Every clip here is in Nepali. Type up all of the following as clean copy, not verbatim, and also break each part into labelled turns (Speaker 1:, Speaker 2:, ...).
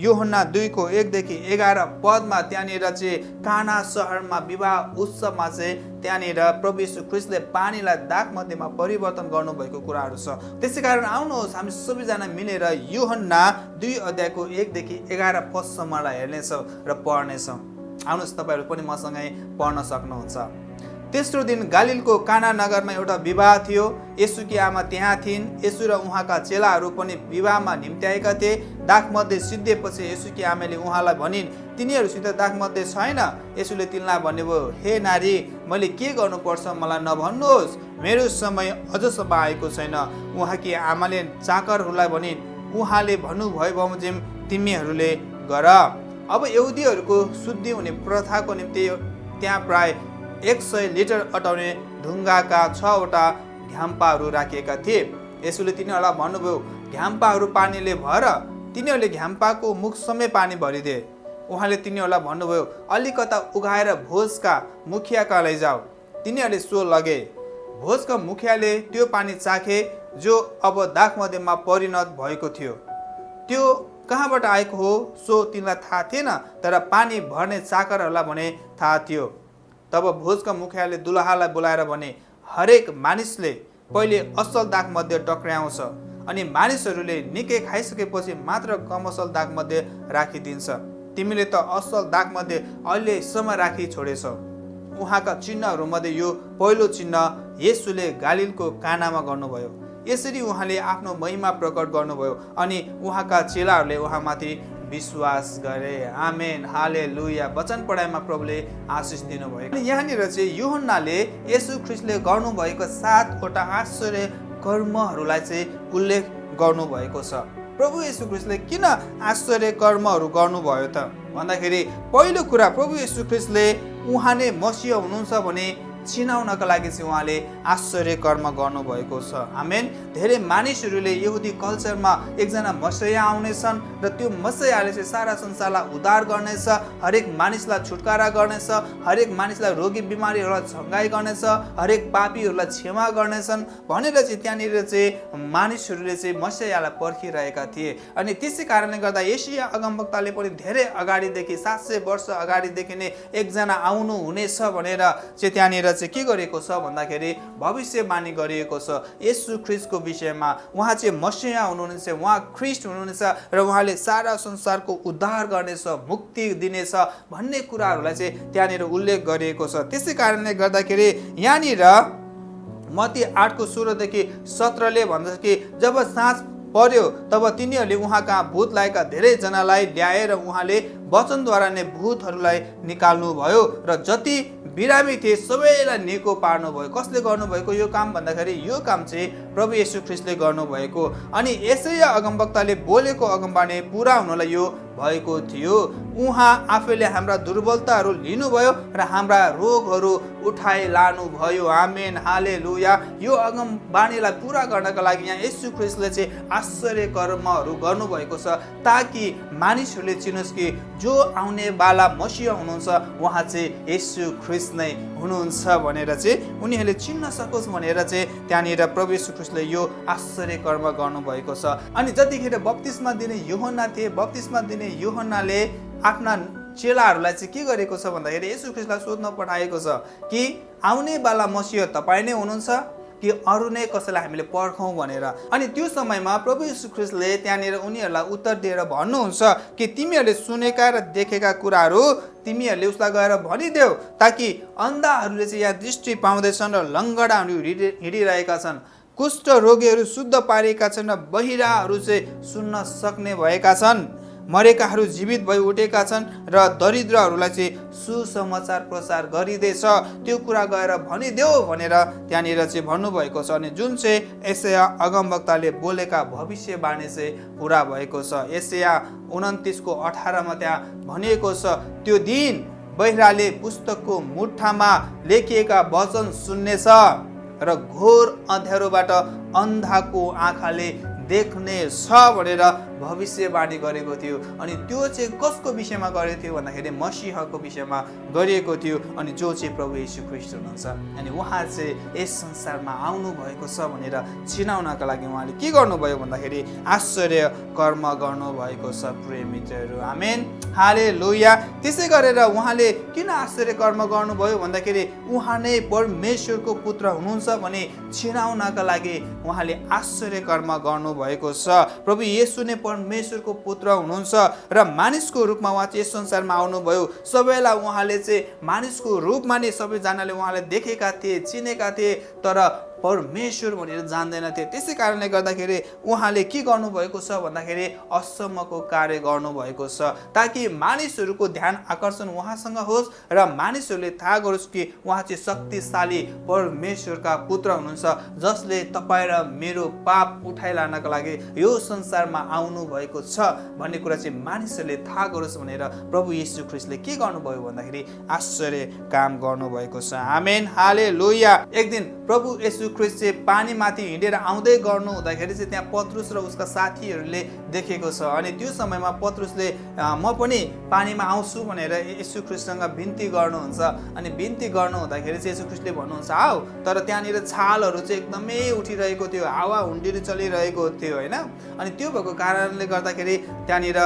Speaker 1: यूहन्ना 2:1-11 पदमा त्यहाँनिर चाहिँ काना सहरमा विवाह उत्सवमा चाहिँ त्यहाँनिर प्रभु येशू ख्रीष्टले पानीलाई दाखमध्येमा परिवर्तन गर्नुभएको कुराहरू छ। त्यसै कारण आउनुहोस् हामी सबैजना मिलेर यूहन्ना 2:1-11 पदसम्मलाई हेर्नेछौँ र पढ्नेछौँ। आउनुहोस् तपाईँहरू पनि मसँगै पढ्न सक्नुहुन्छ। तेस्रो दिन गालिलको काना नगरमा एउटा विवाह थियो। येशूकी आमा त्यहाँ थिइन्। येशू र उहाँका चेलाहरू पनि विवाहमा निम्त्याएका थिए। दाखमध्ये सिद्धिएपछि येशूकी आमाले उहाँलाई भनिन्, तिनीहरूसित दाखमध्ये छैन। येशूले तिनलाई भन्नुभयो, हे नारी, मैले के गर्नुपर्छ मलाई नभन्नुहोस्, मेरो समय अझसम्म आएको छैन। उहाँकी आमाले चाकरहरूलाई भनिन्, उहाँले भन्नुभयो बमोजिम तिमीहरूले गर। अब यहुदीहरूको शुद्धि हुने प्रथाको निम्ति त्यहाँ प्राय 100 लिटर अटाउने ढुङ्गाका 6वटा घ्याम्पाहरू राखिएका थिए। यसुले तिनीहरूलाई भन्नुभयो, घ्याम्पाहरू पानीले भर। तिनीहरूले घ्याम्पाको मुखसम्मै पानी भरिदिए। उहाँले तिनीहरूलाई भन्नुभयो, अलिकता उघाएर भोजका मुखियाका लैजाऊ। तिनीहरूले सो लगे। भोजका मुखियाले त्यो पानी चाखे जो अब दाखमध्येमा परिणत भएको थियो। त्यो कहाँबाट आएको हो सो तिनलाई थाहा थिएन, तर पानी भर्ने चाकरहरूलाई भने थाहा थियो। तब भोजका मुखियाले दुलहालाई बोलाएर भने, हरेक मानिसले पहिले असल दाखमध्ये टक्र्याउँछ अनि मानिसहरूले निकै खाइसकेपछि मात्र कम असल दाखमध्ये राखिदिन्छ। तिमीले त असल दाखमध्ये अहिलेसम्म राखी छोडेछौ। उहाँका चिन्हहरूमध्ये यो पहिलो चिन्ह येशूले गालिलको कानामा गर्नुभयो। यसरी उहाँले आफ्नो महिमा प्रकट गर्नुभयो अनि उहाँका चेलाहरूले उहाँमाथि विश्वास गरे। आमेन, हालेलुया। वचन पढाइमा प्रभुले आशिष दिनुभयो। यहाँनिर चाहिँ यूहन्नाले येशू ख्रीष्टले गर्नुभएको 7वटा आश्चर्य कर्महरूलाई चाहिँ उल्लेख गर्नुभएको छ। प्रभु येशू ख्रीष्टले किन आश्चर्य कर्महरू गर्नुभयो त भन्दाखेरि, पहिलो कुरा प्रभु येशू ख्रीष्टले उहाँ नै मसीह हुनुहुन्छ भने चिनाउनका लागि चाहिँ उहाँले आश्चर्य कर्म गर्नुभएको छ। आमेन। धेरै मानिसहरूले यहुदी कल्चरमा एकजना मसीहा आउनेछन् र त्यो मसीहाले चाहिँ सारा संसारलाई उद्धार गर्नेछ, हरेक मानिसलाई छुटकारा गर्नेछ, हरेक मानिसलाई रोगी बिमारीहरूलाई छङ्गाई गर्नेछ, हरेक पापीहरूलाई क्षमा गर्नेछन् भनेर चाहिँ त्यहाँनिर चाहिँ मानिसहरूले चाहिँ मसीहालाई पर्खिरहेका थिए। अनि त्यसै कारणले गर्दा यशाया अगमवक्ताले पनि धेरै अगाडिदेखि 700 वर्ष अगाडिदेखि नै एकजना आउनु हुनेछ भनेर चाहिँ त्यहाँनिर चाहिँ के गरेको छ भन्दाखेरि भविष्यवाणी गरिएको छ येशू ख्रीष्टको विषयमा। उहाँ चाहिँ मसीहा हुनुहुनेछ, उहाँ ख्रीष्ट हुनुहुनेछ र उहाँले सारा संसारको उद्धार गर्नेछ, मुक्ति दिनेछ भन्ने कुराहरूलाई चाहिँ त्यहाँनिर उल्लेख गरिएको छ। त्यसै कारणले गर्दाखेरि यहाँनिर मत्ती 8:16-17 भन्छ कि जब साँझ पर्यो तब तिनीहरूले उहाँ कहाँ भूत लागेका धेरैजनालाई ल्याएर उहाँले वचनद्वारा नै भूतहरूलाई निकाल्नुभयो र जति बिरामी थिए सबैलाई निको पार्नुभयो। कसले गर्नुभएको यो काम भन्दाखेरि यो काम चाहिँ प्रभु येशू ख्रीष्टले गर्नुभएको। अनि यशाया अगमवक्ताले बोलेको अगमबाणी पुरा हुनलाई यो भएको थियो। उहाँ आफैले हाम्रा दुर्बलताहरू लिनुभयो र हाम्रा रोगहरू उठाइ लानुभयो। आमेन, हालेलुया। यो अगमबाणीलाई पुरा गर्नका लागि यहाँ येशू ख्रीष्टले चाहिँ आश्चर्य कर्महरू गर्नुभएको छ ताकि मानिसहरूले चिनोस् कि जो आउने बाला मसीहा हुनुहुन्छ उहाँ चाहिँ येशू ख्रीष्ट नै हुनुहुन्छ भनेर चाहिँ उनीहरूले चिन्न सकोस् भनेर चाहिँ त्यहाँनिर प्रभु येशू ख्रीष्टले यो आश्चर्य कर्म गर्नुभएको छ। अनि जतिखेर बप्तिस्मा दिने यूहन्ना थिए, बप्तिस्मा दिने यूहन्नाले आफ्ना चेलाहरूलाई चाहिँ के गरेको छ भन्दाखेरि येशू ख्रीष्टलाई सोध्न पठाएको छ कि आउने बाला मसीहा तपाईँ नै हुनुहुन्छ कि अरू नै कसैलाई हामीले पर्खौँ भनेर। अनि त्यो समयमा प्रभु येशू ख्रीष्टले त्यहाँनिर उनीहरूलाई उत्तर दिएर भन्नुहुन्छ कि तिमीहरूले सुनेका र देखेका कुराहरू तिमीहरूले उसलाई गएर भनिदेऊ ताकि अन्धाहरूले चाहिँ यहाँ दृष्टि पाउँदैछन् र लङ्गडाहरू हिँडिरहेका छन्, कुष्ठ रोगीहरू शुद्ध पारिएका छन् र बहिराहरू चाहिँ सुन्न सक्ने भएका छन्, मरेकाहरू जीवित भई उठेका छन् र दरिद्रहरूलाई चाहिँ सुसमाचार प्रचार गरिँदैछ, त्यो कुरा गएर भनिदेऊ भनेर त्यहाँनिर चाहिँ भन्नुभएको छ। अनि जुन चाहिँ यशाया अगमवक्ताले बोलेका भविष्यवाणी चाहिँ पुरा भएको छ। यशाया 29:18 त्यहाँ भनिएको छ, त्यो दिन बहिराले पुस्तकको मुठामा लेखिएका वचन सुन्नेछ र घोर अँध्यारोबाट अन्धाको आँखाले देख्ने छ भनेर भविष्यवाणी गरेको थियो अनि त्यो चाहिँ कसको विषयमा गरेको थियो भन्दाखेरि मसीहको विषयमा गरिएको थियो अनि जो चाहिँ प्रभु येशू ख्रीष्ट हुनुहुन्छ अनि उहाँ चाहिँ यस संसारमा आउनु भएको छ भनेर चिनाउनका लागि उहाँले के गर्नुभयो भन्दाखेरि आश्चर्य कर्म गर्नुभएको छ प्रिय मित्रहरू आमेन हालेलुया। त्यसै गरेर उहाँले किन आश्चर्य कर्म गर्नुभयो भन्दाखेरि उहाँ नै परमेश्वरको पुत्र हुनुहुन्छ भने चिनाउनका लागि उहाँले आश्चर्य कर्म गर्नुभएको छ। प्रभु येशू नै परमेश्वरको पुत्र हुनुहुन्छ र मानिसको रूपमा उहाँ चाहिँ यस संसारमा आउनुभयो। सबैलाई उहाँले चाहिँ मानिसको रूपमा नै सबैजनाले उहाँलाई देखेका थिए, चिनेका थिए, तर परमेश्वर भनेर जान्दैनथे। त्यसै कारणले गर्दाखेरि उहाँले के गर्नुभएको छ भन्दाखेरि अचम्मको कार्य गर्नुभएको छ ताकि मानिसहरूको ध्यान आकर्षण उहाँसँग होस् र मानिसहरूले थाहा गरोस् कि उहाँ चाहिँ शक्तिशाली परमेश्वरका पुत्र हुनुहुन्छ जसले तपाईँ र मेरो पाप उठाइलानका लागि यो संसारमा आउनु भएको छ भन्ने कुरा चाहिँ मानिसहरूले थाहा गरोस् भनेर प्रभु येशू ख्रीष्टले के गर्नुभयो भन्दाखेरि आश्चर्य काम गर्नुभएको छ। Amen hallelujah. एक दिन प्रभु येशू ख्रीष्ट चाहिँ पानीमाथि हिँडेर आउँदै गर्नु हुँदाखेरि चाहिँ त्यहाँ पत्रुस र उसका साथीहरूले देखेको छ अनि त्यो समयमा पत्रुसले म पनि पानीमा आउँछु भनेर येशू ख्रीष्टसँग बिन्ती गर्नुहुन्छ अनि बिन्ती गर्नु हुँदाखेरि चाहिँ येशू ख्रीष्टले भन्नुहुन्छ आऊ, तर त्यहाँनिर छालहरू चाहिँ एकदमै उठिरहेको थियो, हावा हुन्डरी चलिरहेको थियो होइन। अनि त्यो भएको कारणले गर्दाखेरि त्यहाँनिर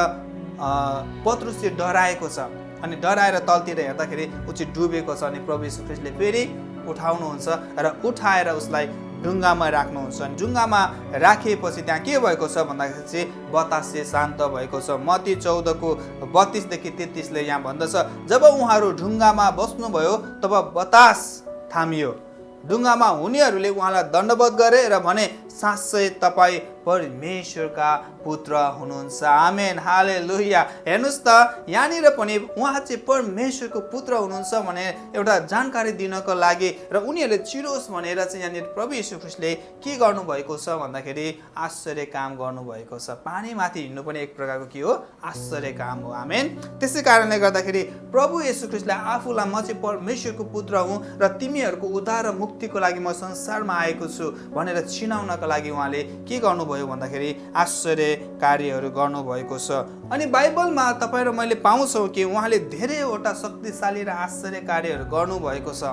Speaker 1: पत्रुस चाहिँ डराएको छ अनि डराएर तलतिर हेर्दाखेरि ऊ चाहिँ डुबेको छ अनि प्रभु येशू ख्रीष्टले फेरि उठाउनुहुन्छ र उठाएर उसलाई ढुङ्गामा राख्नुहुन्छ। ढुङ्गामा राखिएपछि त्यहाँ के भएको छ भन्दाखेरि चाहिँ बतास चाहिँ शान्त भएको छ। मत्ती 14:32-33 यहाँ भन्दछ जब उहाँहरू ढुङ्गामा बस्नुभयो तब बतास थामियो। ढुङ्गामा हुनेहरूले उहाँलाई दण्डवत गरे र भने साँच्चै तपाईँ परमेश्वरका पुत्र हुनुहुन्छ। Amen hallelujah. हेर्नुहोस् त यहाँनिर पनि उहाँ चाहिँ परमेश्वरको पुत्र हुनुहुन्छ भने एउटा जानकारी दिनको लागि र उनीहरूले चिरोस् भनेर चाहिँ यहाँनिर प्रभु येशू ख्रीष्टले के गर्नुभएको छ भन्दाखेरि आश्चर्य काम गर्नुभएको छ। पानीमाथि हिँड्नु पनि एक प्रकारको के हो आश्चर्य काम हो। आमेन। त्यसै कारणले गर्दाखेरि प्रभु येशू ख्रीष्टले आफूलाई म चाहिँ परमेश्वरको पुत्र हुँ र तिमीहरूको उद्धार र मुक्तिको लागि म संसारमा आएको छु भनेर चिनाउनका लागि उहाँले के गर्नुभयो भन्दाखेरि आश्चर्य कार्यहरू गर्नुभएको छ। अनि बाइबलमा तपाईँ र मैले पाउँछौँ कि उहाँले धेरैवटा शक्तिशाली र आश्चर्य कार्यहरू गर्नुभएको छ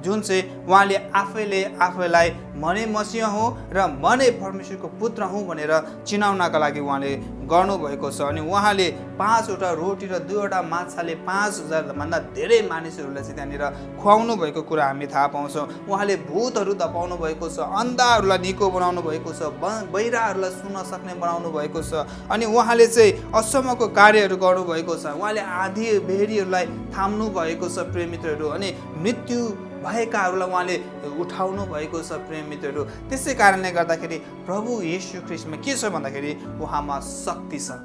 Speaker 1: जुन चाहिँ उहाँले आफैलाई मनै मसीह हुँ र मनै परमेश्वरको पुत्र हुँ भनेर चिनाउनका लागि उहाँले गर्नुभएको छ। अनि उहाँले 5वटा रोटी र 2वटा माछाले 5000 भन्दा धेरै मानिसहरूलाई चाहिँ त्यहाँनिर खुवाउनु भएको कुरा हामी थाहा पाउँछौँ। उहाँले भूतहरू धपाउनु भएको छ, अन्धाहरूलाई निको बनाउनु भएको छ, बहिराहरूलाई सुन्न सक्ने बनाउनु भएको छ। अनि उहाँले चाहिँ अचम्मको कार्यहरू गर्नुभएको छ। उहाँले आधी बेहरीहरूलाई थाम्नु भएको छ प्रिय मित्रहरू। अनि मृत्यु भएकाहरूलाई उहाँले उठाउनु भएको छ प्रिय मित्रहरू। त्यसै कारणले गर्दाखेरि प्रभु येशू ख्रीष्टमा के छ भन्दाखेरि उहाँमा शक्ति छ,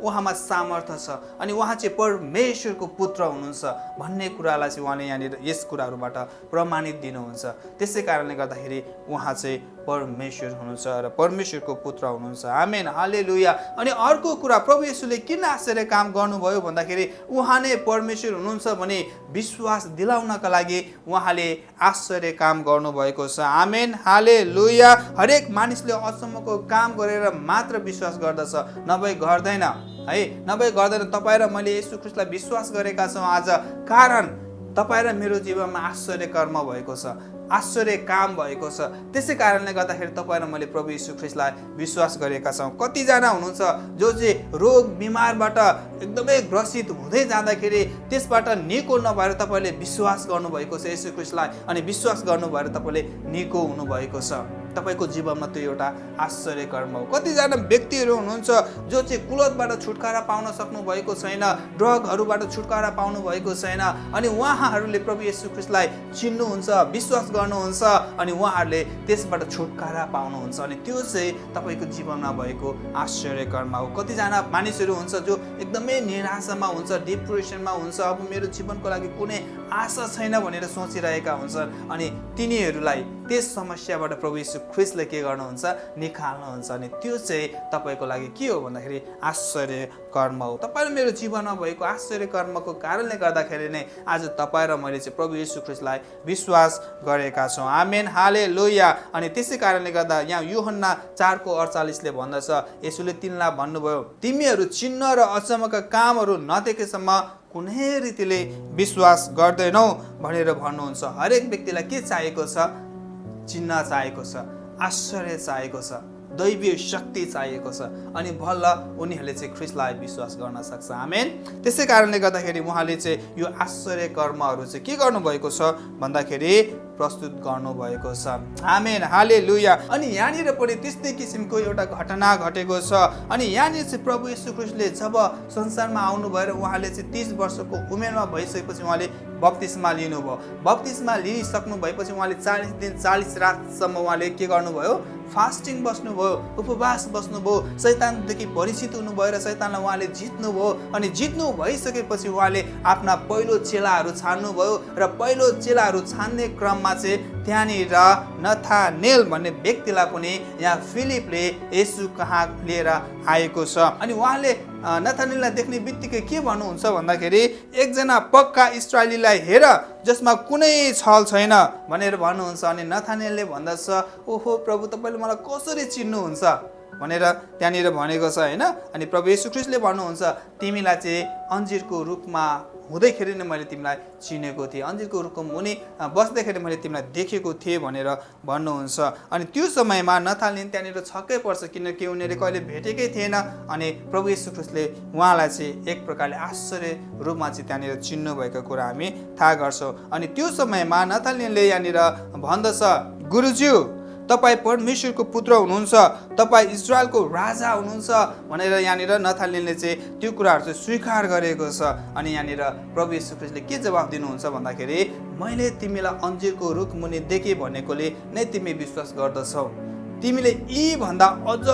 Speaker 1: उहाँमा सामर्थ्य छ अनि उहाँ चाहिँ परमेश्वरको पुत्र हुनुहुन्छ भन्ने कुरालाई चाहिँ उहाँले यहाँनिर यस कुराहरूबाट प्रमाणित दिनुहुन्छ। त्यसै कारणले गर्दाखेरि उहाँ चाहिँ परमेश्वर हुनुहुन्छ र परमेश्वरको पुत्र हुनुहुन्छ। Amen hallelujah. अनि अर्को कुरा प्रभु येशूले किन आश्चर्य काम गर्नुभयो भन्दाखेरि उहाँ नै परमेश्वर हुनुहुन्छ भने विश्वास दिलाउनका लागि उहाँले आश्चर्य काम गर्नुभएको छ। Amen hallelujah. हरेक मानिसले अचम्मको काम गरेर मात्र विश्वास गर्दछ, नभए गर्दैन है, नभए गर्दैन। तपाईँ र मैले येशू ख्रीष्टलाई विश्वास गरेका छौँ आज, कारण तपाईँ र मेरो जीवनमा आश्चर्य कर्म भएको छ, आश्चर्य काम भएको छ। त्यसै कारणले गर्दाखेरि तपाईँ र मैले प्रभु येशू ख्रीष्टलाई विश्वास गरेका छौँ। कतिजना हुनुहुन्छ जो चाहिँ रोग बिमारबाट एकदमै ग्रसित हुँदै जाँदाखेरि त्यसबाट निको नभएर तपाईँले विश्वास गर्नुभएको छ येशू ख्रीष्टलाई अनि विश्वास गर्नुभएर तपाईँले निको हुनुभएको छ। तपाईँको जीवनमा त्यो एउटा आश्चर्य कर्म हो। कतिजना व्यक्तिहरू हुनुहुन्छ जो चाहिँ कुलतबाट छुटकारा पाउन सक्नु भएको छैन, ड्रगहरूबाट छुटकारा पाउनु भएको छैन अनि उहाँहरूले प्रभु येशू ख्रीष्टलाई चिन्नुहुन्छ, विश्वास गर्नुहुन्छ अनि उहाँहरूले त्यसबाट छुटकारा पाउनुहुन्छ अनि त्यो चाहिँ तपाईँको जीवनमा भएको आश्चर्य कर्म हो। कतिजना मानिसहरू हुन्छ जो एकदमै निराशामा हुन्छ, डिप्रेसनमा हुन्छ, अब मेरो जीवनको लागि कुनै आशा छैन भनेर सोचिरहेका हुन्छन् अनि त्यस समस्याबाट प्रभु यीशु ख्रीष्टले के गर्नुहुन्छ निकाल्नुहुन्छ अनि त्यो चाहिँ तपाईको लागि के हो भन्दाखेरि आश्चर्य कर्म हो। तपाईँ र मेरो जीवनमा भएको आश्चर्य कर्मको कारणले गर्दाखेरि नै आज तपाईँ र मैले चाहिँ प्रभु यीशु ख्रीष्टलाई विश्वास गरेका छौँ। आमेन, हालेलुया। अनि त्यसै कारणले गर्दा यहाँ यूहन्ना 4:48 ले भन्दछ, येशूले तिनलाई भन्नुभयो, तिमीहरू चिन्ह र अचम्मका कामहरू नदेखेसम्म कुनै रीतिले विश्वास गर्दैनौ भनेर भन्नुहुन्छ। हरेक व्यक्तिलाई के चाहिएको छ? चिन्ह चाहिएको छ, आश्चर्य चाहिएको छ, दैवीय शक्ति चाहिएको छ अनि बल्ल उनीहरूले चाहिँ ख्रीष्टलाई विश्वास गर्न सक्छ। आमेन। त्यसै कारणले गर्दाखेरि उहाँले चाहिँ यो आश्चर्य कर्महरू चाहिँ के गर्नुभएको छ भन्दाखेरि प्रस्तुत गर्नुभएको छ। आमेन, हालेलुया। अनि यहाँनिर पनि त्यस्तै किसिमको एउटा घटना घटेको छ। अनि यहाँनिर चाहिँ प्रभु यीशु ख्रीष्टले जब संसारमा आउनुभयो र उहाँले चाहिँ 30 वर्षको उमेरमा भइसकेपछि उहाँले बप्तिस्मा लिनुभयो। बप्तिस्मा लिइसक्नु भएपछि उहाँले 40 दिन 40 रातसम्म उहाँले के गर्नुभयो? फास्टिङ बस्नुभयो, उपवास बस्नुभयो, शैतानदेखि परिचित हुनुभयो र शैतानलाई उहाँले जित्नुभयो। अनि जित्नु भइसकेपछि उहाँले आफ्ना पहिलो चेलाहरू छान्नुभयो र पहिलो चेलाहरू छान्ने क्रममा चाहिँ त्यहाँनिर नथानेल भन्ने व्यक्तिलाई पनि यहाँ फिलिपले येशू कहाँ लिएर आएको छ। अनि उहाँले नथानेललाई देख्ने बित्तिकै के भन्नुहुन्छ भन्दाखेरि, एकजना पक्का इस्राएलीलाई हेर जसमा कुनै छल छैन भनेर भन्नुहुन्छ। अनि नथानेलले भन्दछ, ओहो प्रभु, तपाईँले मलाई कसरी चिन्नुहुन्छ भनेर त्यहाँनिर भनेको छ होइन। अनि प्रभु येशू ख्रीष्टले भन्नुहुन्छ, तिमीलाई चाहिँ अन्जिरको रुखमा हुँदैखेरि नै मैले तिमीलाई चिनेको थिएँ, अन्जिरको रुखको मुनि बस्दैखेरि मैले तिमीलाई देखेको थिएँ भनेर भन्नुहुन्छ। अनि त्यो समयमा नथानेल त्यहाँनिर छक्कै पर्छ किनकि उनीहरूले कहिले भेटेकै थिएन। अनि प्रभु येशू ख्रीष्टले उहाँलाई चाहिँ एक प्रकारले आश्चर्य रूपमा चाहिँ त्यहाँनिर चिन्नु भएको कुरा हामी थाहा गर्छौँ। अनि त्यो समयमा नथानेलले यहाँनिर भन्दछ, गुरुज्यू तपाईँ परमेश्वरको पुत्र हुनुहुन्छ, तपाईँ इजरायलको राजा हुनुहुन्छ भनेर यहाँनिर नथानेलले चाहिँ त्यो कुराहरू चाहिँ स्वीकार गरेको छ। अनि यहाँनिर प्रभु यीशु ख्रीष्टले के जवाफ दिनुहुन्छ भन्दाखेरि, मैले तिमीलाई अन्जिरको रुख मुनि देखेँ भनेकोले नै तिमी विश्वास गर्दछौ, तिमीले यी भन्दा अझ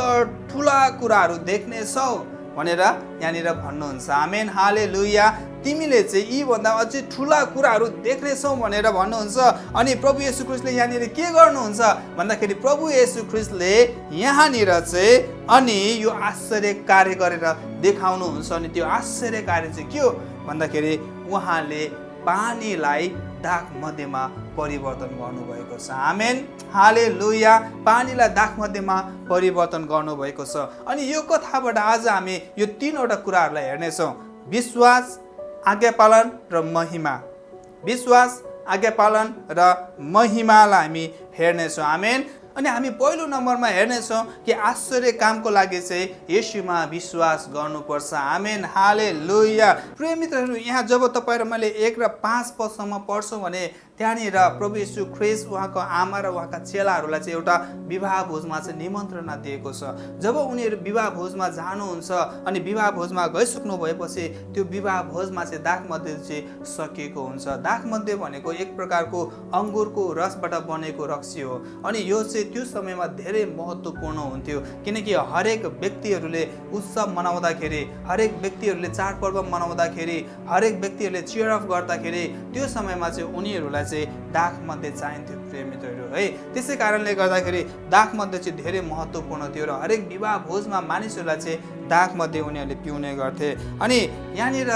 Speaker 1: ठुला कुराहरू देख्नेछौ भनेर यहाँनिर भन्नुहुन्छ। आमेन, हालेलुया। तिमीले चाहिँ यी भन्दा अझै ठुला कुराहरू देख्नेछौ भनेर भन्नुहुन्छ। अनि प्रभु येशू ख्रीष्टले यहाँनिर के गर्नुहुन्छ भन्दाखेरि, प्रभु येशू ख्रीष्टले यहाँनिर चाहिँ अनि यो आश्चर्य कार्य गरेर देखाउनुहुन्छ। अनि त्यो आश्चर्य कार्य चाहिँ के हो भन्दाखेरि, उहाँले पानीलाई दाख मध्येमा परिवर्तन गर्नुभएको छ। आमेन, हालेलुया। पानीलाई दाख मध्येमा परिवर्तन गर्नुभएको छ। अनि यो कथाबाट आज हामी यो तीनवटा कुराहरूलाई हेर्नेछौँ, विश्वास, आज्ञापालन र महिमा। विश्वास, आज्ञापालन र महिमालाई हामी हेर्नेछौँ। आमेन। अनि हामी पहिलो नम्बरमा हेर्नेछौँ कि आश्चर्य कामको लागि चाहिँ येशूमा विश्वास गर्नुपर्छ। आमेन, हालेलुया। प्रिय मित्रहरू, यहाँ जब तपाईँ र मैले 1 र 5 पदसम्म पढ्छौँ भने त्यहाँनिर प्रभु येशू ख्रीष्ट उहाँको आमा र उहाँका चेलाहरूलाई चाहिँ एउटा विवाह भोजमा चाहिँ निमन्त्रणा दिएको छ। जब उनीहरू विवाह भोजमा जानुहुन्छ अनि विवाह भोजमा गइसक्नु भएपछि त्यो विवाह भोजमा चाहिँ दाखमध्ये चाहिँ सकिएको हुन्छ। दाखमध्ये भनेको एक प्रकारको अङ्गुरको रसबाट बनेको रक्सी हो। अनि यो चाहिँ त्यो समयमा धेरै महत्त्वपूर्ण हुन्थ्यो किनकि हरेक व्यक्तिहरूले उत्सव मनाउँदाखेरि, हरेक व्यक्तिहरूले चाडपर्व मनाउँदाखेरि, हरेक व्यक्तिहरूले चियर अफ गर्दाखेरि त्यो समयमा चाहिँ उनीहरूलाई चाहिँ दाखमध्ये चाहिन्थ्यो प्रिय मित्रहरू है। त्यसै कारणले गर्दाखेरि दाखमध्ये चाहिँ धेरै महत्त्वपूर्ण थियो र हरेक विवाह भोजमा मानिसहरूलाई चाहिँ दाखमध्ये उनीहरूले पिउने गर्थे। अनि यहाँनिर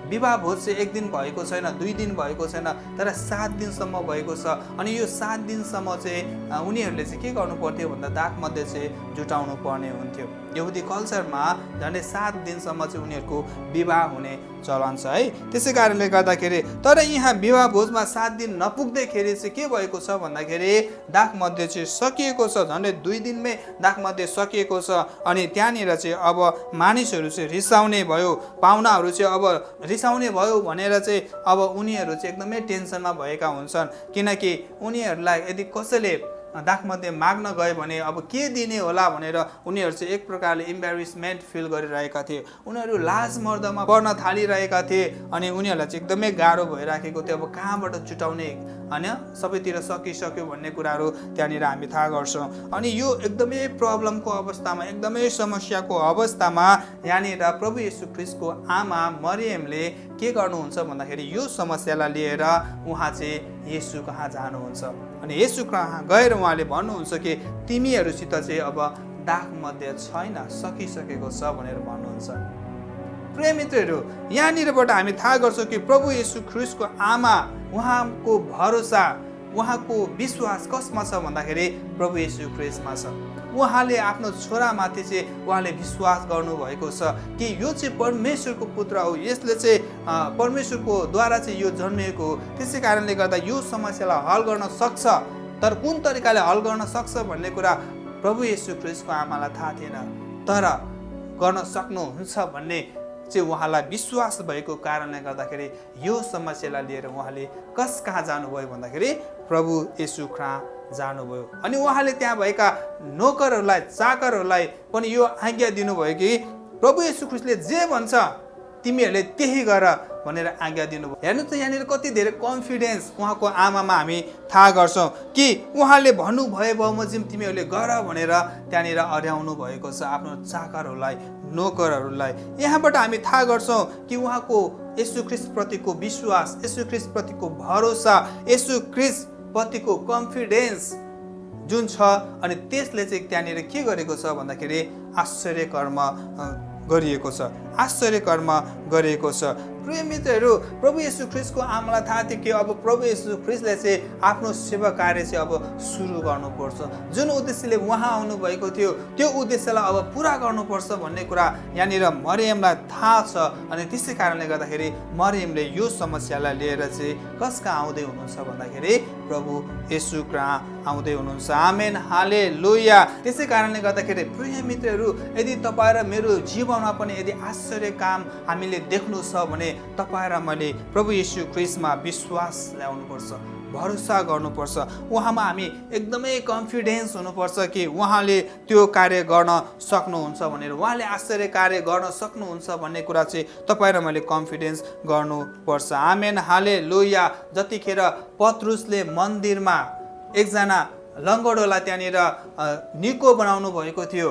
Speaker 1: विवाह भोज चाहिँ 1 दिन भएको छैन, 2 दिन भएको छैन, तर 7 दिनसम्म भएको छ। अनि यो 7 दिनसम्म चाहिँ उनीहरूले चाहिँ के गर्नु पर्थ्यो भन्दा दाखमध्ये चाहिँ जुटाउनु पर्ने हुन्थ्यो। यहुदी कल्चरमा झन्डै 7 दिनसम्म चाहिँ उनीहरूको विवाह हुने चलन छ है। त्यसै कारणले गर्दाखेरि तर यहाँ विवाह भोजमा 7 दिन नपुग्दैखेरि चाहिँ के भएको छ भन्दाखेरि दाखमध्ये चाहिँ सकिएको छ, झन्डै 2 दिनमै दाखमध्ये सकिएको छ। अनि त्यहाँनिर चाहिँ अब मानिसहरू चाहिँ रिसाउने भयो, पाहुनाहरू चाहिँ अब रिसाउने भयो भनेर चाहिँ अब उनीहरू चाहिँ एकदमै टेन्सनमा भएका हुन्छन् किनकि उनीहरूलाई यदि कसैले दाखमध्ये माग्न गयो भने अब के दिने होला भनेर उनीहरू चाहिँ एक प्रकारले इम्बेरेसमेन्ट फिल गरिरहेका थिए। उनीहरू लाज मर्दमा पर्न थालिरहेका थिए अनि उनीहरूलाई चाहिँ एकदमै गाह्रो भइराखेको थियो। अब कहाँबाट जुटाउने होइन सबैतिर सकिसक्यो भन्ने कुराहरू त्यहाँनिर हामी थाहा गर्छौँ। अनि यो एकदमै प्रब्लमको अवस्थामा, एकदमै समस्याको अवस्थामा यहाँनिर प्रभु येशू ख्रीष्टको आमा मरियमले के गर्नुहुन्छ भन्दाखेरि यो समस्यालाई लिएर उहाँ चाहिँ येशू कहाँ जानुहुन्छ। अनि येशू कहाँ गएर उहाँले भन्नुहुन्छ कि तिमीहरूसित चाहिँ अब दाखमध्ये छैन, सकिसकेको छ भनेर भन्नुहुन्छ। प्रिय मित्रहरू, यहाँनिरबाट हामी थाहा गर्छौँ कि प्रभु येशू ख्रीष्टको आमा, उहाँको भरोसा, उहाँको विश्वास कसमा छ भन्दाखेरि प्रभु येशू ख्रीष्टमा छ। उहाँले आफ्नो छोरामाथि चाहिँ उहाँले विश्वास गर्नुभएको छ कि यो चाहिँ परमेश्वरको पुत्र हो, यसले चाहिँ परमेश्वरको द्वारा चाहिँ यो जन्मिएको हो। त्यसै कारणले गर्दा यो समस्यालाई हल गर्न सक्छ। तर कुन तरिकाले हल गर्न सक्छ भन्ने कुरा प्रभु येशू ख्रीष्टको आमालाई थाहा थिएन, तर गर्न सक्नुहुन्छ भन्ने चाहिँ उहाँलाई विश्वास भएको कारणले गर्दाखेरि यो समस्यालाई लिएर उहाँले कस कहाँ जानुभयो भन्दाखेरि प्रभु येशू कहाँ जानुभयो। अनि उहाँले त्यहाँ भएका नोकरहरूलाई, चाकरहरूलाई पनि यो आज्ञा दिनुभयो कि प्रभु येशू ख्रीष्टले जे भन्छ तिमीहरूले त्यही गर भनेर आज्ञा दिनुभयो। हेर्नु त यहाँनिर कति धेरै कन्फिडेन्स उहाँको आमामा हामी थाहा गर्छौँ कि उहाँले भन्नुभयो बमोजिम तिमीहरूले गर भनेर त्यहाँनिर अर्याउनु भएको छ आफ्नो चाकरहरूलाई, नोकरहरूलाई। यहाँबाट हामी थाहा गर्छौँ कि उहाँको येशू ख्रीष्टप्रतिको विश्वास, येशू ख्रीष्टप्रतिको भरोसा, येशू ख्रीष्टप्रतिको कन्फिडेन्स जुन छ, अनि त्यसले चाहिँ त्यहाँनिर के गरेको छ भन्दाखेरि आश्चर्य कर्म गरिएको छ, आश्चर्य कर्म गरिएको छ। प्रिय मित्रहरू, प्रभु येशू ख्रीष्टको आमालाई थाहा थियो कि अब प्रभु येशू ख्रीष्टले चाहिँ आफ्नो सेवा कार्य चाहिँ अब सुरु गर्नुपर्छ। जुन उद्देश्यले उहाँ आउनुभएको थियो त्यो उद्देश्यलाई अब पुरा गर्नुपर्छ भन्ने कुरा यहाँनिर मरियमलाई थाहा छ। अनि त्यसै कारणले गर्दाखेरि मरियमले यो समस्यालाई लिएर चाहिँ कसका आउँदै हुनुहुन्छ भन्दाखेरि प्रभु येशू कहाँ आउँदै हुनुहुन्छ। आमेन, हालेलुया। त्यसै कारणले गर्दाखेरि प्रिय मित्रहरू, यदि तपाईँ र मेरो जीवनमा पनि यदि आश्चर्य काम हामीले देख्नु छ भने तपाईँ र मैले प्रभु येशू ख्रीष्टमा विश्वास ल्याउनुपर्छ, भरोसा गर्नुपर्छ। उहाँमा हामी एकदमै कन्फिडेन्स हुनुपर्छ कि उहाँले त्यो कार्य गर्न सक्नुहुन्छ भनेर, उहाँले आश्चर्य कार्य गर्न सक्नुहुन्छ भन्ने कुरा चाहिँ तपाईँ र मैले कन्फिडेन्स गर्नुपर्छ। आमेन, हालेलुया। जतिखेर पत्रुसले मन्दिरमा एकजना लङ्गडोलाई त्यहाँनिर निको बनाउनु भएको थियो,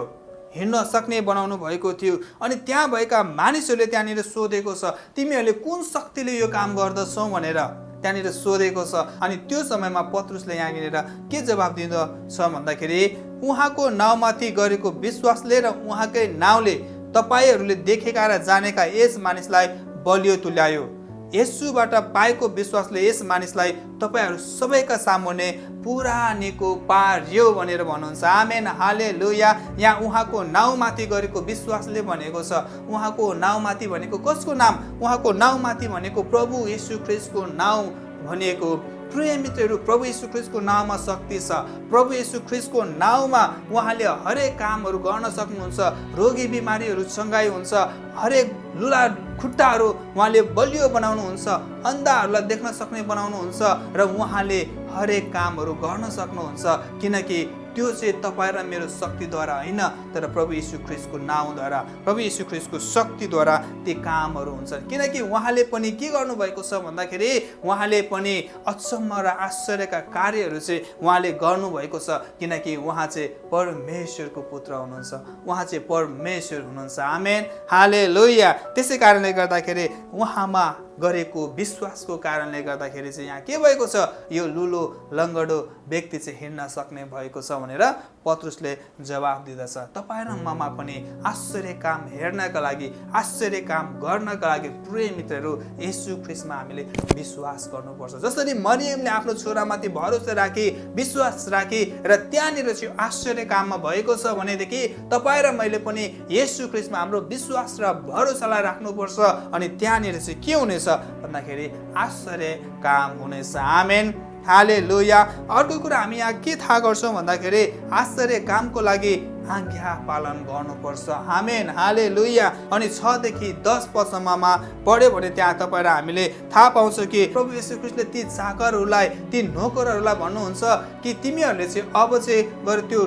Speaker 1: हिँड्न सक्ने बनाउनु भएको थियो, अनि त्यहाँ भएका मानिसहरूले त्यहाँनिर सोधेको छ तिमीहरूले कुन शक्तिले यो काम गर्दछौ भनेर त्यहाँनिर सोधेको छ। अनि त्यो समयमा पत्रुसले यहाँनिर के जवाब दिँदछ भन्दाखेरि उहाँको नाउँमाथि गरेको विश्वासले र उहाँकै नाउँले तपाईँहरूले देखेका र जानेका यस मानिसलाई बलियो तुल्यायो। येशूबाट पाएको विश्वासले यस मानिसलाई तपाईँहरू सबैका सामुन्ने पुरा निको पार्यो भनेर भन्नुहुन्छ। आमेन, हालेलुया। यहाँ उहाँको नाउँमाथि गरेको विश्वासले भनेको छ। उहाँको नाउँमाथि भनेको कसको नाम? उहाँको नाउँमाथि भनेको प्रभु येशू ख्रीष्टको नाउँ भनेको। प्रिय मित्रहरू, प्रभु येशू ख्रीष्टको नाउँमा शक्ति छ। प्रभु येशू ख्रीष्टको नाउँमा उहाँले हरेक कामहरू गर्न सक्नुहुन्छ। रोगी बिमारीहरू चङ्गाई हुन्छ, हरेक लुला खुट्टाहरू उहाँले बलियो बनाउनुहुन्छ, अन्धाहरूलाई देख्न सक्ने बनाउनुहुन्छ र उहाँले हरेक कामहरू गर्न सक्नुहुन्छ। किनकि त्यो चाहिँ तपाईँ र मेरो शक्तिद्वारा होइन, तर प्रभु येशू ख्रीष्टको नाउँद्वारा, प्रभु येशू ख्रीष्टको शक्तिद्वारा ती कामहरू हुन्छन्। किनकि उहाँले पनि के गर्नुभएको छ भन्दाखेरि उहाँले पनि अचम्म र आश्चर्यका कार्यहरू चाहिँ उहाँले गर्नुभएको छ। किनकि उहाँ चाहिँ परमेश्वरको पुत्र हुनुहुन्छ, उहाँ चाहिँ परमेश्वर हुनुहुन्छ। आमेन, हालेलुया। त्यसै कारणले गर्दाखेरि उहाँमा गरेको विश्वासको कारणले गर्दाखेरि चाहिँ यहाँ के भएको छ, यो लुलो लङ्गडो व्यक्ति चाहिँ हिँड्न सक्ने भएको छ भनेर पत्रुसले जवाब दिँदछ। तपाईँ र ममा पनि आश्चर्य काम हेर्नका लागि, आश्चर्य काम गर्नका लागि प्रिय मित्रहरू येशू ख्रीष्टमा हामीले विश्वास गर्नुपर्छ। जसरी मरियमले आफ्नो छोरामाथि भरोसा राखी, विश्वास राखी र त्यहाँनिर चाहिँ आश्चर्य काममा भएको छ भनेदेखि तपाईँ र मैले पनि येशू ख्रीष्टमा हाम्रो विश्वास र भरोसालाई राख्नुपर्छ। अनि त्यहाँनिर चाहिँ के हुनेछ भन्दाखेरि आश्चर्य काम हुनेछ। आमेन, हालेलुया। अर्को कुरा हामी यहाँ के थाहा गर्छौँ भन्दाखेरि आश्चर्य कामको लागि आज्ञा पालन गर्नुपर्छ। आमेन, हालेलुया। अनि 6 देखि 10 पदसम्ममा पढ्यो भने त्यहाँ तपाईँ र हामीले थाहा पाउँछौँ कि प्रभु येशू ख्रीष्टले ती चाकरहरूलाई, ती नोकरहरूलाई भन्नुहुन्छ कि तिमीहरूले चाहिँ अब चाहिँ गएर त्यो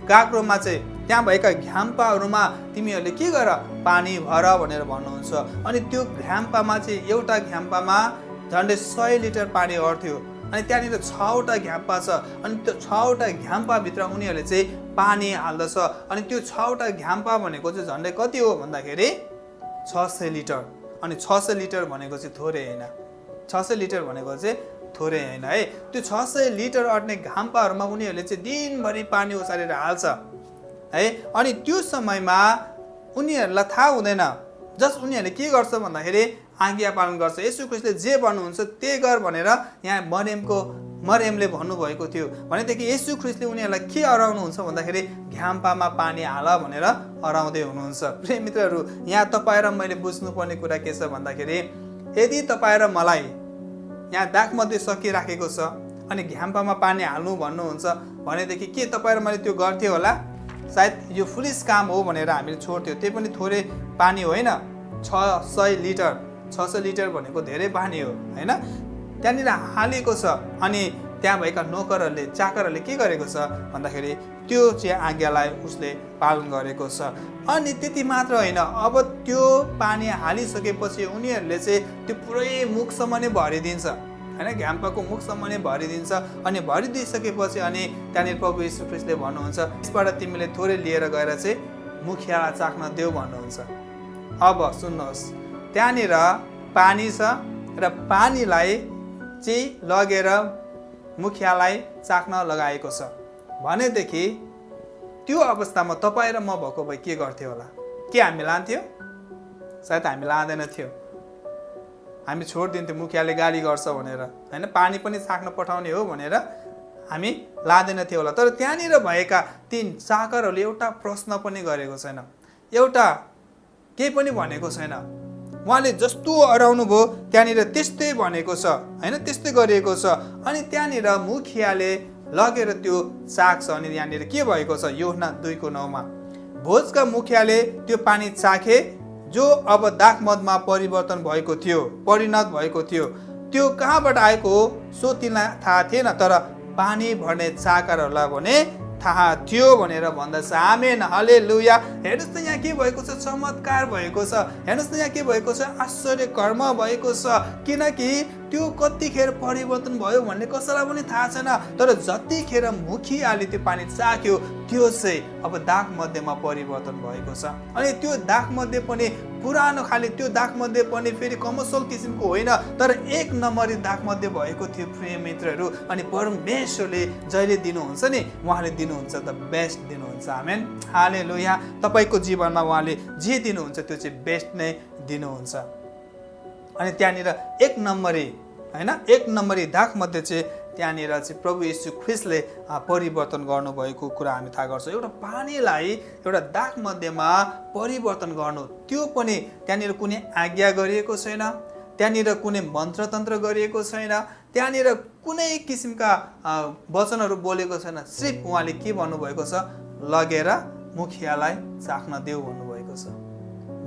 Speaker 1: गाग्रोमा चाहिँ त्यहाँ भएका घ्याम्पाहरूमा तिमीहरूले के गर, पानी भर भनेर भन्नुहुन्छ। अनि त्यो घ्याम्पामा चाहिँ एउटा घ्याम्पामा झन्डै 100 लिटर पानी अर्थ्यो। अनि त्यहाँनिर 6वटा घ्याम्पा छ अनि त्यो 6वटा घ्याम्पाभित्र उनीहरूले चाहिँ पानी हाल्दछ अनि त्यो 6वटा घ्याम्पा भनेको चाहिँ झन्डै कति हो भन्दाखेरि 600 लिटर अनि 600 लिटर भनेको चाहिँ थोरै होइन 600 लिटर भनेको चाहिँ थोरै होइन है त्यो 600 लिटर अट्ने घाम्पाहरूमा उनीहरूले चाहिँ दिनभरि पानी उसालेर हाल्छ है अनि त्यो समयमा उनीहरूलाई थाहा हुँदैन जस्ट उनीहरूले के गर्छ भन्दाखेरि आज्ञा पालन गर्छ येशू ख्रीष्टले जे भन्नुहुन्छ त्यही गर भनेर यहाँ मरियमले भन्नुभएको थियो भनेदेखि येशू ख्रीष्टले उनीहरूलाई के हराउनुहुन्छ भन्दाखेरि घ्याम्पामा पानी हाल भनेर हराउँदै हुनुहुन्छ प्रिय मित्रहरू यहाँ तपाईँ र मैले बुझ्नुपर्ने कुरा के छ भन्दाखेरि यदि तपाईँ र मलाई यहाँ दागमध्ये सकिराखेको छ अनि घ्याम्पामा पानी हाल्नु भन्नुहुन्छ भनेदेखि के तपाईँ र मैले त्यो गर्थ्यो होला सायद यो फुलिस काम हो भनेर हामीले छोड्थ्यो त्यही पनि थोरै पानी होइन 600 लिटर भनेको धेरै पानी हो होइन त्यहाँनिर हालेको छ अनि त्यहाँ भएका नोकरहरूले चाकरहरूले के गरेको छ भन्दाखेरि त्यो चाहिँ आज्ञालाई उसले पालन गरेको छ अनि त्यति मात्र होइन अब त्यो पानी हालिसकेपछि उनीहरूले चाहिँ त्यो पुरै मुखसम्म नै भरिदिन्छ हैन घ्याम्पाको मुखसम्म नै भरिदिन्छ अनि भरिदिइसकेपछि अनि त्यहाँनिर प्रभु येशू ख्रीष्टले भन्नुहुन्छ यसबाट तिमीले थोरै लिएर गएर चाहिँ मुखियालाई चाख्न देऊ भन्नुहुन्छ अब सुन्नुहोस् त्यहाँनिर पानी छ र पानीलाई चाहिँ लगेर मुखियालाई चाख्न लगाएको छ भनेदेखि त्यो अवस्थामा तपाईँ र म भएको भए के गर्थ्यो होला के हामी लान्थ्यो सायद हामी लाँदैन थियो हामी छोडिदिन्थ्यो मुखियाले गाली गर्छ भनेर हैन पानी पनि चाख्न पठाउने हो भनेर हामी लाँदैन थियो होला तर त्यहाँनिर भएका तीन चाकरहरूले एउटा प्रश्न पनि गरेको छैन एउटा केही पनि भनेको छैन उहाँले जस्तो हराउनु भयो त्यहाँनिर त्यस्तै भनेको छ हैन त्यस्तै गरिएको छ अनि त्यहाँनिर मुखियाले लगेर त्यो चाख्छ अनि यहाँनिर के भएको छ यूहन्ना 2:9 मा भोजका मुखियाले त्यो पानी चाखे जो अब दाखमदमा परिवर्तन भएको थियो परिणत भएको थियो त्यो कहाँबाट आएको हो सो तिनलाई थाहा थिएन तर पानी भर्ने चाकरहरूलाई भने थाहा थियो भनेर भन्दछ आमेन हालेलुया हेर्नुस् त यहाँ के भएको छ चमत्कार भएको छ हेर्नुस् त यहाँ के भएको छ आश्चर्य कर्म भएको छ किनकि त्यो कतिखेर परिवर्तन भयो भन्ने कसैलाई पनि थाहा छैन तर जतिखेर मुखियाले त्यो पानी चाख्यो त्यो चाहिँ अब दाग मध्येमा परिवर्तन भएको छ अनि त्यो दाग मध्ये पनि पुरानो खाले त्यो दाग मध्ये पनि फेरि कमर्सियल किसिमको होइन तर एक नम्बरी दाग मध्ये भएको थियो प्रिय मित्रहरू अनि परमेश्वरले जहिले दिनुहुन्छ नि उहाँले दिनुहुन्छ द बेस्ट दिनुहुन्छ आमेन हालेलुया तपाईको जीवनमा उहाँले जे दिनुहुन्छ त्यो चाहिँ बेस्ट नै दिनुहुन्छ अनि त्यहाँनिर एक नम्बरी दाग मध्ये चाहिँ त्यहाँनिर चाहिँ प्रभु येशू ख्रीष्टले परिवर्तन गर्नुभएको कुरा हामी थाहा गर्छौँ एउटा पानीलाई एउटा दाग मध्येमा परिवर्तन गर्नु त्यो पनि त्यहाँनिर कुनै आज्ञा गरिएको छैन त्यहाँनिर कुनै मन्त्रतन्त्र गरिएको छैन त्यहाँनिर कुनै किसिमका वचनहरू बोलेको छैन सिर्फ उहाँले के भन्नुभएको छ लगेर मुखियालाई चाख्न देऊ भन्नुभएको छ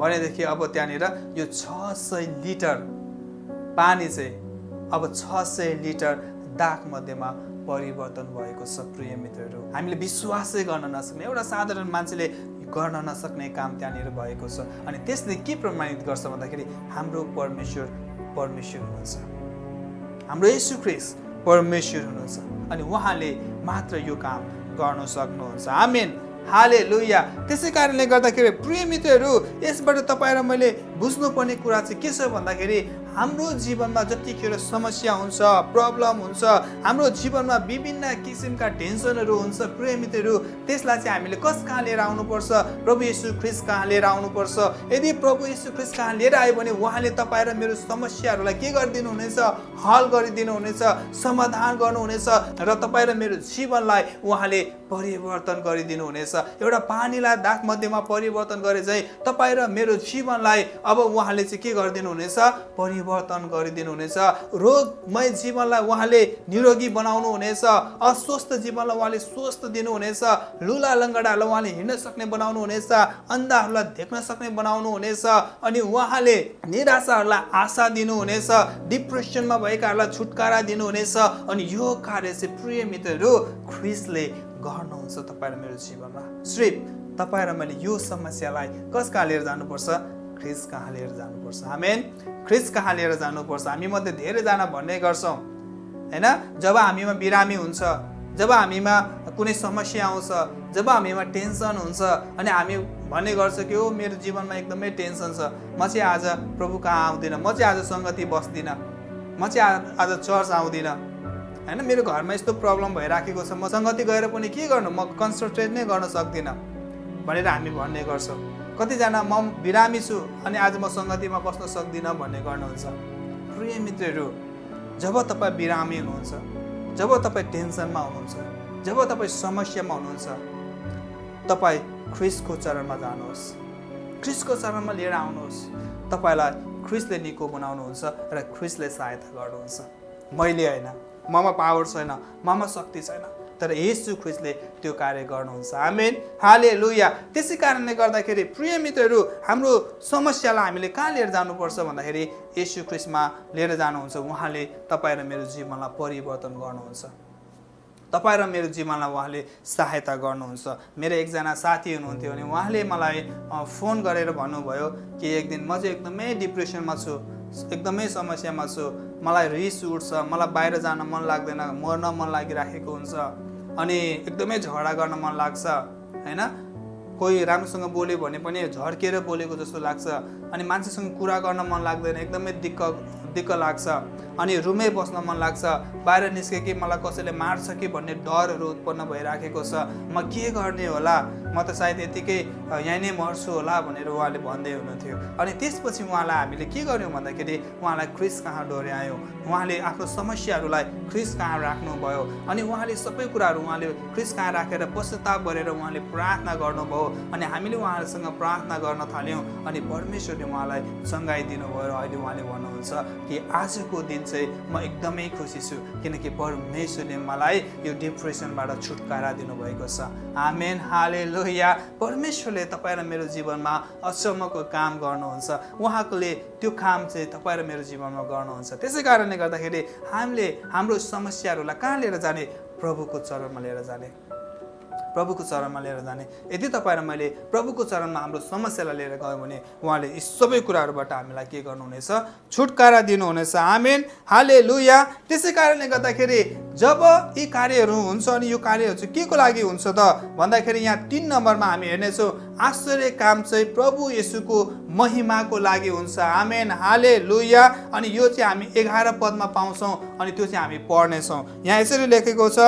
Speaker 1: भनेदेखि अब त्यहाँनिर यो 600 लिटर पानी चाहिँ अब 600 लिटर दाग मध्येमा परिवर्तन भएको छ प्रिय मित्रहरू हामीले विश्वासै गर्न नसक्ने एउटा साधारण मान्छेले गर्न नसक्ने काम त्यहाँनिर भएको छ अनि त्यसले के प्रमाणित गर्छ भन्दाखेरि हाम्रो परमेश्वर हुनुहुन्छ हाम्रो येशू ख्रीष्ट परमेश्वर हुनुहुन्छ अनि उहाँले मात्र यो काम गर्न सक्नुहुन्छ आमेन हालेलुया त्यसै कारणले गर्दाखेरि प्रिय मित्रहरू यसबाट तपाईँ र मैले बुझ्नुपर्ने कुरा चाहिँ के छ भन्दाखेरि हाम्रो जीवनमा जतिखेर समस्या हुन्छ प्रब्लम हुन्छ हाम्रो जीवनमा विभिन्न किसिमका टेन्सनहरू हुन्छ प्रिय मित्रहरू त्यसलाई चाहिँ हामीले कस कहाँ लिएर आउनुपर्छ प्रभु येशू ख्रीष्ट कहाँ लिएर आउनुपर्छ यदि प्रभु येशू ख्रीष्ट कहाँ लिएर आयो भने उहाँले तपाईँ र मेरो समस्याहरूलाई के गरिदिनु हुनेछ हल गरिदिनु हुनेछ समाधान गर्नुहुनेछ र तपाईँ र मेरो जीवनलाई उहाँले परिवर्तन गरिदिनु हुनेछ एउटा पानीलाई दाग मध्येमा परिवर्तन गरे चाहिँ तपाईँ र मेरो जीवनलाई अब उहाँले चाहिँ के गरिदिनु हुनेछ परिवर्तन गरिदिनु हुनेछ रोगमय जीवनलाई उहाँले निरोगी बनाउनु हुनेछ अस्वस्थ जीवनलाई उहाँले स्वस्थ दिनुहुनेछ लुला लङ्गडाहरूलाई उहाँले हिँड्न सक्ने बनाउनु हुनेछ अन्धाहरूलाई देख्न सक्ने बनाउनु हुनेछ अनि उहाँले निराशाहरूलाई आशा दिनुहुनेछ डिप्रेसनमा भएकाहरूलाई छुटकारा दिनुहुनेछ अनि यो कार्य चाहिँ प्रिय मित्रहरू ख्रीष्टले गर्नुहुन्छ तपाईँ र मेरो जीवनमा सिर्फ तपाईँ र मैले यो समस्यालाई कस कहाँ लिएर जानुपर्छ ख्रीष्ट कहाँ लिएर जानुपर्छ आमेन ख्रीष्ट कहाँ लिएर जानुपर्छ हामी मध्ये धेरैजना भन्ने गर्छौँ हैन? जब हामीमा बिरामी हुन्छ, जब हामीमा कुनै समस्या आउँछ, जब हामीमा टेन्सन हुन्छ अनि हामी भन्ने गर्छ कि ओ मेरो जीवनमा एकदमै टेन्सन छ, म चाहिँ आज प्रभु कहाँ आउँदिनँ, म चाहिँ आज सङ्गति बस्दिनँ, म चाहिँ आज चर्च आउँदिनँ, हैन? मेरो घरमा यस्तो प्रब्लम भइराखेको छ, म सङ्गति गएर पनि के गर्नु, म कन्सन्ट्रेट नै गर्न सक्दिनँ भनेर हामी भन्ने गर्छौँ। कतिजना म बिरामी छु अनि आज म सङ्गतिमा बस्न सक्दिनँ भन्ने गर्नुहुन्छ। प्रिय मित्रहरू, जब तपाईँ बिरामी हुनुहुन्छ, जब तपाईँ टेन्सनमा हुनुहुन्छ, जब तपाईँ समस्यामा हुनुहुन्छ, तपाईँ ख्रिस्टको चरणमा जानुहोस्, ख्रिस्टको चरणमा लिएर आउनुहोस्। तपाईँलाई ख्रिस्टले निको बनाउनुहुन्छ र ख्रिस्टले सहायता गर्नुहुन्छ। मैले होइन, ममा पावर छैन, ममा शक्ति छैन, तर येशू ख्रिस्टले त्यो कार्य गर्नुहुन्छ। आमेन, हालेलुया। त्यसै कारणले गर्दाखेरि प्रिय मित्रहरू, हाम्रो समस्यालाई हामीले कहाँ लिएर जानुपर्छ भन्दाखेरि येशू ख्रिस्टमा लिएर जानुहुन्छ। उहाँले तपाईँ र मेरो जीवनलाई परिवर्तन गर्नुहुन्छ, तपाईँ र मेरो जीवनलाई उहाँले सहायता गर्नुहुन्छ। मेरो एकजना साथी हुनुहुन्थ्यो अनि उहाँले मलाई फोन गरेर भन्नुभयो कि एक दिन म चाहिँ एकदमै डिप्रेसनमा छु, एकदमै समस्यामा छु, मलाई रिस उठ्छ, मलाई बाहिर जान मन लाग्दैन, मर्न मन लागिराखेको हुन्छ अनि एकदमै झगडा गर्न मन लाग्छ, हैन? कोही राम्रोसँग बोल्यो भने पनि झर्केर बोलेको जस्तो लाग्छ अनि मान्छेसँग कुरा गर्न मन लाग्दैन, एकदमै दिक्क लाग्छ अनि रुमै बस्न मन लाग्छ, बाहिर निस्के कि मलाई कसैले मार्छ कि भन्ने डरहरू उत्पन्न भइराखेको छ, म के गर्ने होला, म त सायद यतिकै यहीँ नै मर्छु होला भनेर उहाँले भन्दै हुनुहुन्थ्यो। अनि त्यसपछि उहाँलाई हामीले के गर्यौँ भन्दाखेरि उहाँलाई ख्रिस्ट कहाँ डोर्यायौँ, उहाँले आफ्नो समस्याहरूलाई ख्रिस्ट कहाँ राख्नुभयो अनि उहाँले सबै कुराहरू उहाँले ख्रिस्ट कहाँ राखेर पश्चाताप गरेर उहाँले प्रार्थना गर्नुभयो अनि हामीले उहाँहरूसँग प्रार्थना गर्न थाल्यौँ अनि परमेश्वरले उहाँलाई सङ्घाइदिनु भयो र अहिले उहाँले भन्नुहुन्छ कि आजको दिन चाहिँ म एकदमै खुसी छु किनकि परमेश्वरले मलाई यो डिप्रेसनबाट छुटकारा दिनुभएको छ। आमेन, हालेलुया। परमेश्वरले तपाईँ र मेरो जीवनमा अचम्मको काम गर्नुहुन्छ, उहाँले त्यो काम चाहिँ तपाईँ र मेरो जीवनमा गर्नुहुन्छ। त्यसै कारणले गर्दाखेरि हामीले हाम्रो समस्याहरूलाई कहाँ लिएर जाने? प्रभुको चरणमा लिएर जाने, प्रभुको चरणमा लिएर जाने। यदि तपाईँ र मैले प्रभुको चरणमा हाम्रो समस्यालाई लिएर गयौँ भने उहाँले यी सबै कुराहरूबाट हामीलाई के गर्नुहुनेछ? छुटकारा दिनुहुनेछ। आमेन, हालेलुया। त्यसै कारणले गर्दाखेरि जब यी कार्यहरू हुन्छ अनि यो कार्यहरू चाहिँ के को लागि हुन्छ त भन्दाखेरि यहाँ 3 नम्बरमा हामी हेर्नेछौँ, आश्चर्य काम चाहिँ प्रभु येशूको महिमाको लागि हुन्छ। आमेन, हालेलुया। अनि यो चाहिँ हामी 11 पदमा पाउँछौँ अनि त्यो चाहिँ हामी पढ्नेछौँ। यहाँ यसरी लेखेको छ,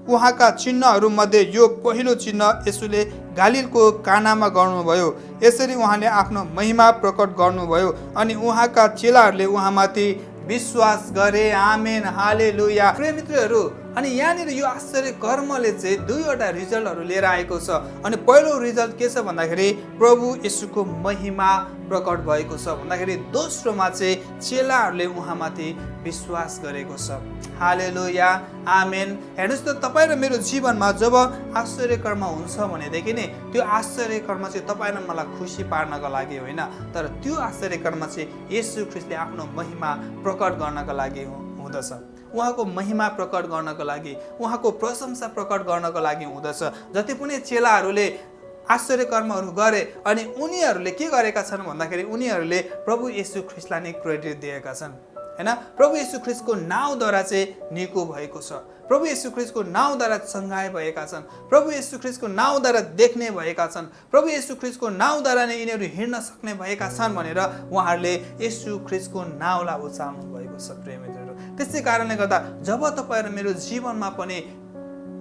Speaker 1: उहाँका चिन्हहरू मध्ये यो पहिलो चिन्ह येशूले गालिलको कानामा गर्नुभयो, यसरी उहाँले आफ्नो महिमा प्रकट गर्नुभयो अनि उहाँका चेलाहरूले उहाँमाथि विश्वास गरे। आमेन, हालेलुया। प्रिय मित्रहरू, अनि यहाँनिर यो आश्चर्य कर्मले चाहिँ 2वटा रिजल्टहरू लिएर आएको छ अनि पहिलो रिजल्ट के छ भन्दाखेरि प्रभु येशूको महिमा प्रकट भएको छ भन्दाखेरि दोस्रोमा चाहिँ चेलाहरूले उहाँमाथि विश्वास गरेको छ। हालेलुया, आमेन। हेर्नुहोस् त, तपाईँ र मेरो जीवनमा जब आश्चर्य कर्म हुन्छ भनेदेखि नै त्यो आश्चर्य कर्म चाहिँ तपाईँ र मलाई खुसी पार्नको लागि होइन, तर त्यो आश्चर्य कर्म चाहिँ येशू ख्रिस्टले आफ्नो महिमा प्रकट गर्नको लागि हुँदछ, उहाँको महिमा प्रकट गर्नको लागि, उहाँको प्रशंसा प्रकट गर्नको लागि हुँदछ। जति पनि चेलाहरूले आश्चर्य कर्महरू गरे अनि उनीहरूले के गरेका छन् भन्दाखेरि उनीहरूले प्रभु येशू ख्रिस्टलाई नै क्रेडिट दिएका छन्, हैन? प्रभु येशू ख्रिस्टको नाउँद्वारा चाहिँ निको भएको छ, प्रभु येशू ख्रिस्टको नाउँद्वारा सङ्घाइ भएका छन्, प्रभु येशू ख्रिस्टको नाउँद्वारा देख्ने भएका छन्, प्रभु येशू ख्रिस्टको नाउँद्वारा नै यिनीहरू हिँड्न सक्ने भएका छन् भनेर उहाँहरूले येशू ख्रिस्टको नाउँलाई उचाल्नु भएको छ। प्रिय मित्रहरू, त्यसै कारणले गर्दा जब तपाईँ र मेरो जीवनमा पनि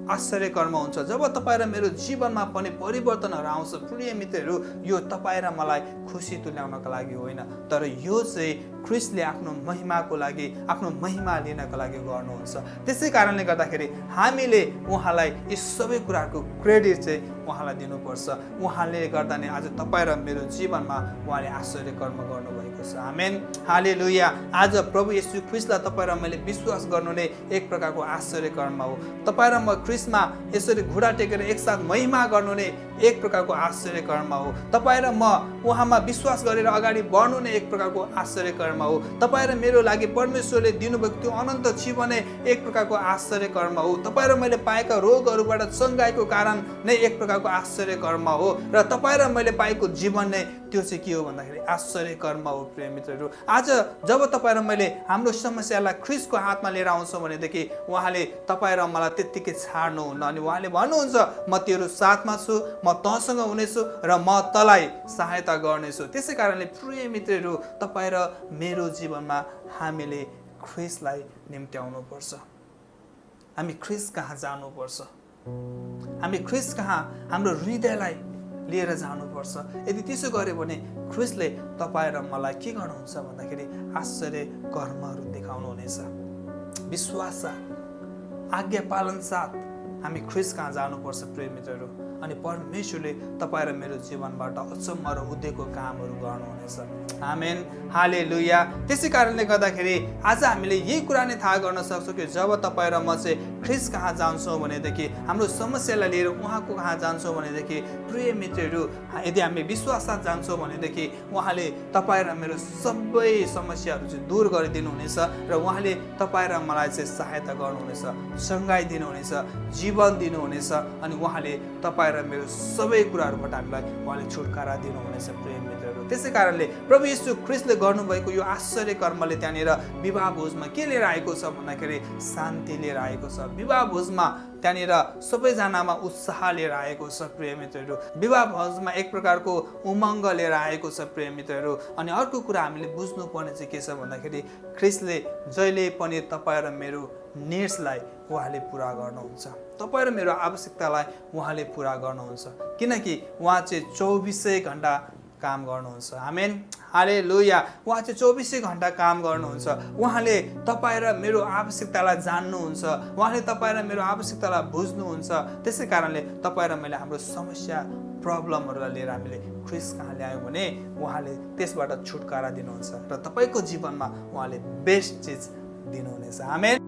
Speaker 1: आश्चर्य कर्म हुन्छ, जब तपाईँ र मेरो जीवनमा पनि परिवर्तनहरू आउँछ, प्रिय मित्रहरू, यो तपाईँ र मलाई खुसी तुल्याउनको लागि होइन, तर यो चाहिँ ख्रिस्टले आफ्नो महिमाको लागि, आफ्नो महिमा लिनको लागि गर्नुहुन्छ। त्यसै कारणले गर्दाखेरि हामीले उहाँलाई यी सबै कुराहरूको क्रेडिट चाहिँ उहाँलाई दिनुपर्छ। उहाँले गर्दा नै आज तपाईँ र मेरो जीवनमा उहाँले आश्चर्य कर्म गर्नुभएको छ। आमेन, हालेलुया। आज प्रभु येशू ख्रिस्टलाई तपाईँ र मैले विश्वास गर्नु नै एक प्रकारको आश्चर्य कर्म हो। तपाईँ र म ख्रिस्टमा यसरी घुँडा टेकेर एकसाथ महिमा गर्नु नै एक प्रकारको आश्चर्य कर्म हो। तपाईँ र म उहाँमा विश्वास गरेर अगाडि बढ्नु नै एक प्रकारको आश्चर्य कर्म हो। तपाईँ र मेरो लागि परमेश्वरले दिनुभएको त्यो अनन्त जीवन नै एक प्रकारको आश्चर्य कर्म हो। तपाईँ र मैले पाएका रोगहरूबाट सङ्घाइको कारण नै एक प्रकारको आश्चर्य कर्म हो र तपाईँ र मैले पाएको जीवन नै त्यो चाहिँ के हो भन्दाखेरि आश्चर्य कर्म हो। प्रिय मित्रहरू। आज जब तपाईँ र मैले हाम्रो समस्यालाई ख्रिस्टको हातमा लिएर आउँछौँ भनेदेखि उहाँले तपाईँ र मलाई त्यत्तिकै छाड्नुहुन्न अनि उहाँले भन्नुहुन्छ म तेरो साथमा छु, म तँसँग हुनेछु र म तँलाई सहायता गर्नेछु। त्यसै कारणले प्रिय मित्रहरू, तपाईँ र मेरो जीवनमा हामीले ख्रिस्टलाई निम्त्याउनु पर्छ। हामी ख्रिस्ट कहाँ जानुपर्छ, हामी ख्रिस्ट कहाँ हाम्रो हृदयलाई लिएर जानुपर्छ। यदि त्यसो गर्यो भने ख्रिस्टले तपाईँ र मलाई के गर्नुहुन्छ भन्दाखेरि आश्चर्य कर्महरू देखाउनुहुनेछ। विश्वास साथ, आज्ञा पालन साथ हामी ख्रिस्ट कहाँ जानुपर्छ प्रिय मित्रहरू, अनि परमेश्वरले तपाईँ र मेरो जीवनबाट अचम्म र उद्देको कामहरू गर्नुहुनेछ। आमेन, हालेलुया। त्यसै कारणले गर्दाखेरि आज हामीले यही कुरा नै थाहा गर्न सक्छौँ कि जब तपाईँ र म चाहिँ ख्रिस्ट कहाँ जान्छौँ भनेदेखि, हाम्रो समस्यालाई लिएर उहाँको कहाँ जान्छौँ भनेदेखि प्रिय मित्रहरू, यदि हामी विश्वाससाथ जान्छौँ भनेदेखि उहाँले तपाईँ र मेरो सबै समस्याहरू चाहिँ दूर गरिदिनुहुनेछ र उहाँले तपाईँ र मलाई चाहिँ सहायता गर्नुहुनेछ, सङ्घाइ दिनुहुनेछ, जीवन दिनुहुनेछ अनि उहाँले तपाईँ र मेरो सबै कुराहरूबाट हामीलाई उहाँले छुटकारा दिनुहुनेछ प्रिय मित्रहरू। त्यसै कारणले प्रभु येशू ख्रिस्टले गर्नुभएको यो आश्चर्य कर्मले त्यहाँनिर विवाह भोजमा के लिएर आएको छ भन्दाखेरि शान्ति लिएर आएको छ। विवाह भोजमा त्यहाँनिर सबैजनामा उत्साह लिएर आएको छ प्रिय मित्रहरू। विवाह भोजमा एक प्रकारको उमङ्ग लिएर आएको छ प्रिय मित्रहरू। अनि अर्को कुरा हामीले बुझ्नुपर्ने चाहिँ के छ भन्दाखेरि ख्रिस्टले जहिले पनि तपाईँ र मेरो निड्सलाई उहाँले पुरा गर्नुहुन्छ, तपाईँ र मेरो आवश्यकतालाई उहाँले पुरा गर्नुहुन्छ, किनकि उहाँ चाहिँ 24 घण्टा काम गर्नुहुन्छ। आमेन, हालेलुया। उहाँ चाहिँ 24 घण्टा काम गर्नुहुन्छ। उहाँले तपाईँ र मेरो आवश्यकतालाई जान्नुहुन्छ, उहाँले तपाईँ र मेरो आवश्यकतालाई बुझ्नुहुन्छ। त्यसै कारणले तपाईँ र मैले हाम्रो समस्या प्रब्लमहरूलाई लिएर हामीले ख्रिस्ट कहाँ ल्यायौँ भने उहाँले त्यसबाट छुटकारा दिनुहुन्छ र तपाईँको जीवनमा उहाँले बेस्ट चिज दिनुहुनेछ। आमेन।